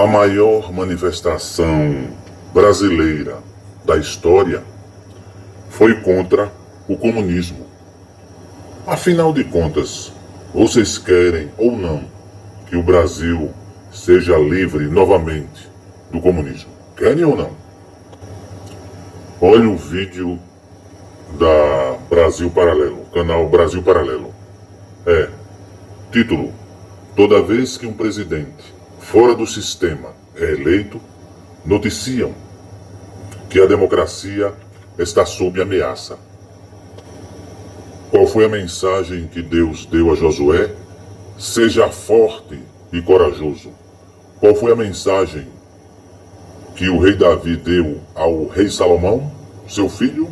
A maior manifestação brasileira da história foi contra o comunismo. Afinal de contas, vocês querem ou não que o Brasil seja livre novamente do comunismo? Querem ou não? Olha o vídeo da Brasil Paralelo, canal Brasil Paralelo. Título: toda vez que um presidente fora do sistema é eleito, noticiam que a democracia está sob ameaça. Qual foi a mensagem que Deus deu a Josué? Seja forte e corajoso. Qual foi a mensagem que o rei Davi deu ao rei Salomão, seu filho?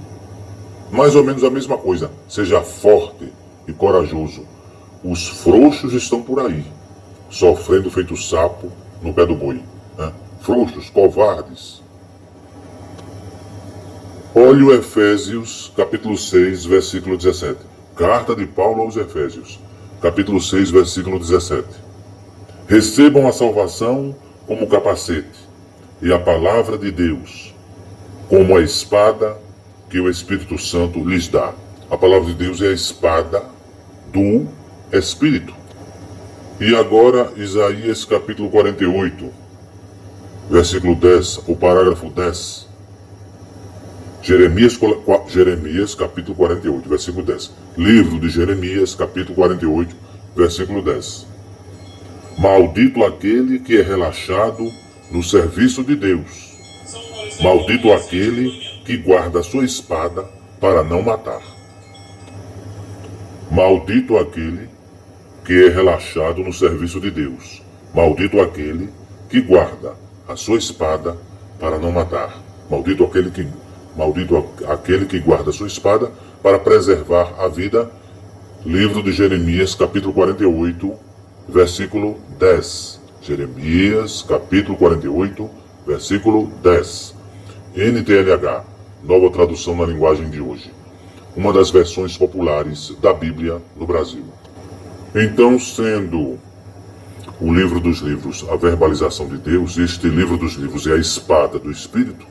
Mais ou menos a mesma coisa. Seja forte e corajoso. Os frouxos estão por aí, sofrendo feito sapo no pé do boi. Frouxos, covardes. Olhe o Efésios, capítulo 6, versículo 17. Carta de Paulo aos Efésios, capítulo 6, versículo 17. Recebam a salvação como capacete, e a palavra de Deus como a espada que o Espírito Santo lhes dá. A palavra de Deus é a espada do Espírito. E agora, Isaías capítulo 48, versículo 10, o parágrafo 10. Jeremias capítulo 48, versículo 10. Livro de Jeremias capítulo 48, versículo 10. Maldito aquele que é relaxado no serviço de Deus. Maldito aquele que guarda a sua espada para não matar. Maldito aquele que é relaxado no serviço de Deus. Maldito aquele que guarda a sua espada para não matar. Maldito aquele que guarda a sua espada para preservar a vida. Livro de Jeremias, capítulo 48, versículo 10. Jeremias, capítulo 48, versículo 10. NTLH, nova tradução na linguagem de hoje. Uma das versões populares da Bíblia no Brasil. Então, sendo o livro dos livros a verbalização de Deus, este livro dos livros é a espada do Espírito.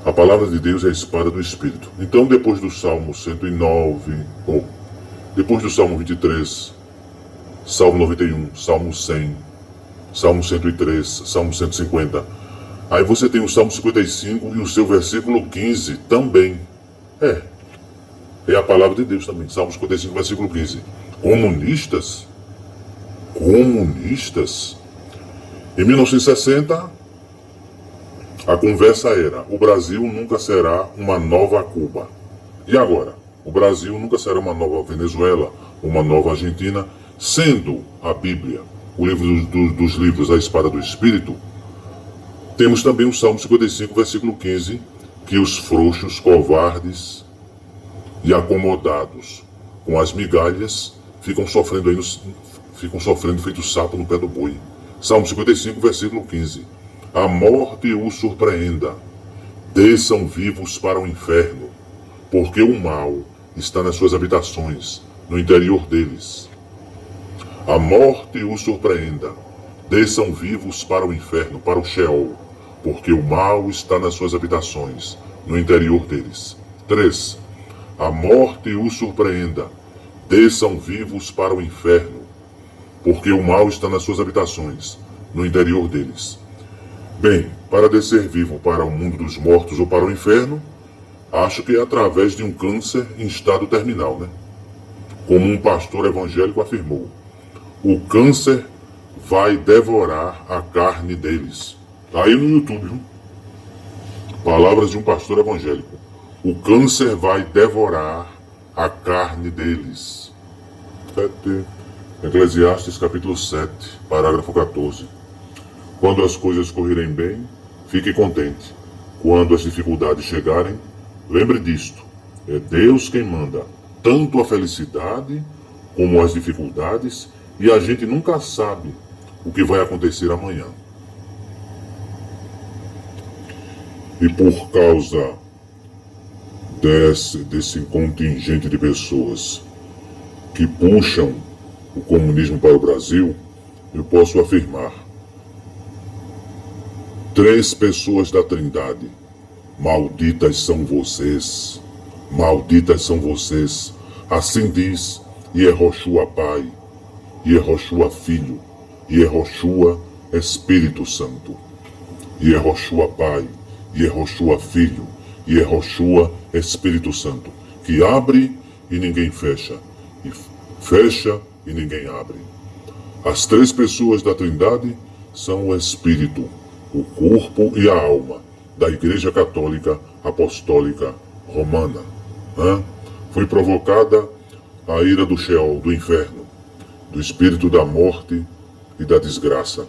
A palavra de Deus é a espada do Espírito. Então, depois do Salmo 109, depois do Salmo 23, Salmo 91, Salmo 100, Salmo 103, Salmo 150, aí você tem o Salmo 55 e o seu versículo 15 também. É a palavra de Deus também. Salmo 55, versículo 15. Comunistas? Em 1960, a conversa era: o Brasil nunca será uma nova Cuba. E agora? O Brasil nunca será uma nova Venezuela, uma nova Argentina, sendo a Bíblia, o livro dos livros, a espada do Espírito. Temos também o Salmo 55, versículo 15, que os frouxos, covardes e acomodados com as migalhas ficam sofrendo feito sapo no pé do boi. Salmo 55, versículo 15. A morte os surpreenda, desçam vivos para o inferno, porque o mal está nas suas habitações, no interior deles. A morte os surpreenda, desçam vivos para o inferno, para o Sheol, porque o mal está nas suas habitações, no interior deles. 3. A morte os surpreenda, desçam vivos para o inferno, porque o mal está nas suas habitações, no interior deles. Bem, para descer vivo para o mundo dos mortos ou para o inferno, acho que é através de um câncer em estado terminal, né? Como um pastor evangélico afirmou, o câncer vai devorar a carne deles. Tá aí no YouTube, viu? Palavras de um pastor evangélico. O câncer vai devorar a carne deles. Eclesiastes capítulo 7, parágrafo 14. Quando as coisas correrem bem, fique contente. Quando as dificuldades chegarem, lembre disto. É Deus quem manda tanto a felicidade como as dificuldades, e a gente nunca sabe o que vai acontecer amanhã. E por causa desse contingente de pessoas que puxam o comunismo para o Brasil, eu posso afirmar: Três pessoas da Trindade. Malditas são vocês. Malditas são vocês. Assim diz Yehoshua Pai, Yehoshua Filho, Yehoshua Espírito Santo. Yehoshua Pai, Yehoshua Filho, Yehoshua Espírito Santo, que abre e ninguém fecha, e fecha e ninguém abre. As três pessoas da Trindade são o Espírito, o corpo e a alma da Igreja Católica Apostólica Romana. Foi provocada a ira do Sheol, do inferno, do espírito da morte e da desgraça.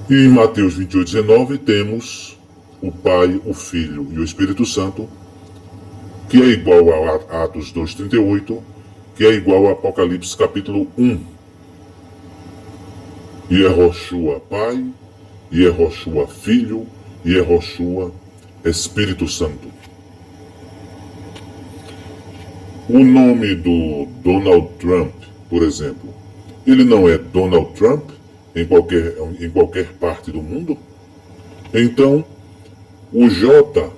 E em Mateus 28:19 temos o Pai, o Filho e o Espírito Santo, que é igual a Atos 2:38, que é igual a Apocalipse capítulo 1. Yehoshua Pai, Yehoshua Filho, Yehoshua Espírito Santo. O nome do Donald Trump, por exemplo, ele não é Donald Trump em qualquer parte do mundo? Então, o J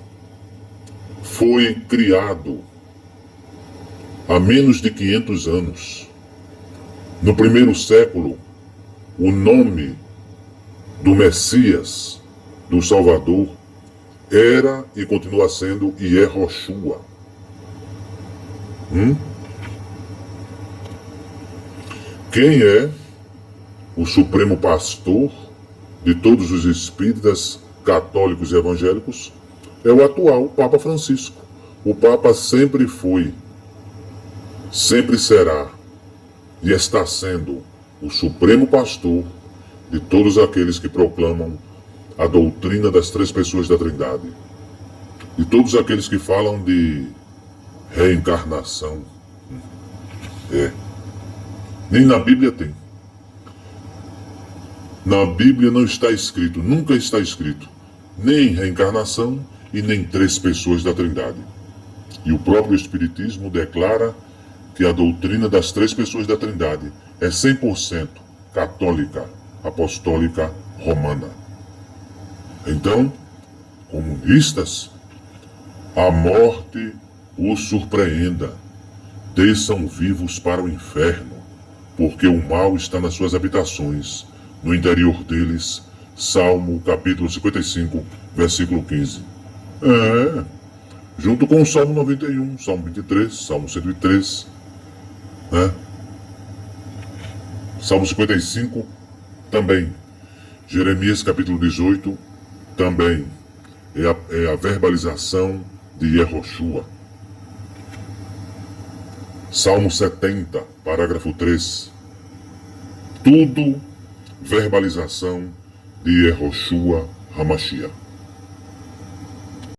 foi criado há menos de 500 anos. No primeiro século, o nome do Messias, do Salvador, era e continua sendo Yehoshua. Quem é o supremo pastor de todos os espíritas católicos e evangélicos? É o atual Papa Francisco. O Papa sempre foi, sempre será e está sendo o supremo pastor de todos aqueles que proclamam a doutrina das três pessoas da Trindade. E todos aqueles que falam de reencarnação. Nem na Bíblia tem. Na Bíblia não está escrito, nunca está escrito, nem reencarnação e nem três pessoas da Trindade. E o próprio Espiritismo declara que a doutrina das três pessoas da Trindade é 100% católica, apostólica, romana. Então, comunistas, a morte os surpreenda. Desçam vivos para o inferno, porque o mal está nas suas habitações, no interior deles. Salmo capítulo 55, versículo 15. Junto com o Salmo 91, Salmo 23, Salmo 103, Salmo 55, também. Jeremias capítulo 18, também. É a verbalização de Yehoshua. Salmo 70, parágrafo 3. Tudo verbalização de Yehoshua HaMashiach.